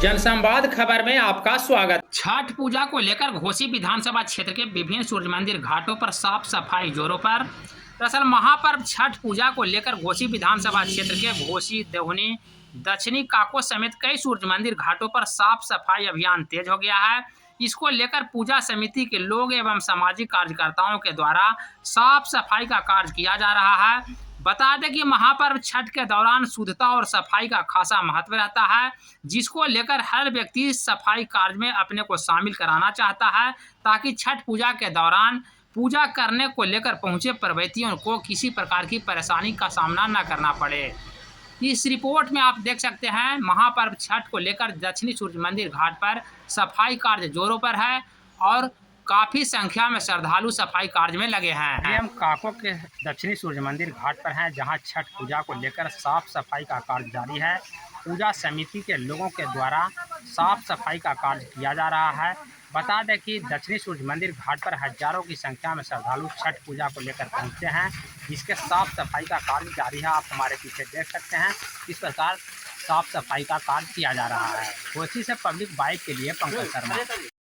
जनसंवाद खबर में आपका स्वागत। छठ पूजा को लेकर घोसी विधानसभा क्षेत्र के विभिन्न सूर्य मंदिर घाटों पर साफ सफाई जोरों पर। दरअसल महापर्व छठ पूजा को लेकर घोसी विधानसभा क्षेत्र के घोसी, देवनी, दक्षिणी काको समेत कई सूर्य मंदिर घाटों पर साफ सफाई अभियान तेज हो गया है। इसको लेकर पूजा समिति के लोग एवं सामाजिक कार्यकर्ताओं के द्वारा साफ सफाई का कार्य किया जा रहा है। बता दें कि महापर्व छठ के दौरान शुद्धता और सफाई का खासा महत्व रहता है, जिसको लेकर हर व्यक्ति सफाई कार्य में अपने को शामिल कराना चाहता है, ताकि छठ पूजा के दौरान पूजा करने को लेकर पहुंचे प्रवृत्तियों को किसी प्रकार की परेशानी का सामना न करना पड़े। इस रिपोर्ट में आप देख सकते हैं महापर्व छठ को लेकर दक्षिणी सूर्य मंदिर घाट पर सफाई कार्य जोरों पर है और काफ़ी संख्या में श्रद्धालु सफाई कार्य में लगे हैं। हम काको के दक्षिणी सूर्य मंदिर घाट पर हैं, जहां छठ पूजा को लेकर साफ सफाई का कार्य जारी है। पूजा समिति के लोगों के द्वारा साफ सफाई का कार्य किया जा रहा है। बता दें कि दक्षिणी सूर्य मंदिर घाट पर हजारों की संख्या में श्रद्धालु छठ पूजा को लेकर पहुंचते हैं, जिसके साफ सफाई का कार्य जारी है। आप हमारे पीछे देख सकते हैं किस प्रकार साफ सफाई का कार्य किया जा रहा है। कोसी से पब्लिक बाइक के लिए पंकज शर्मा।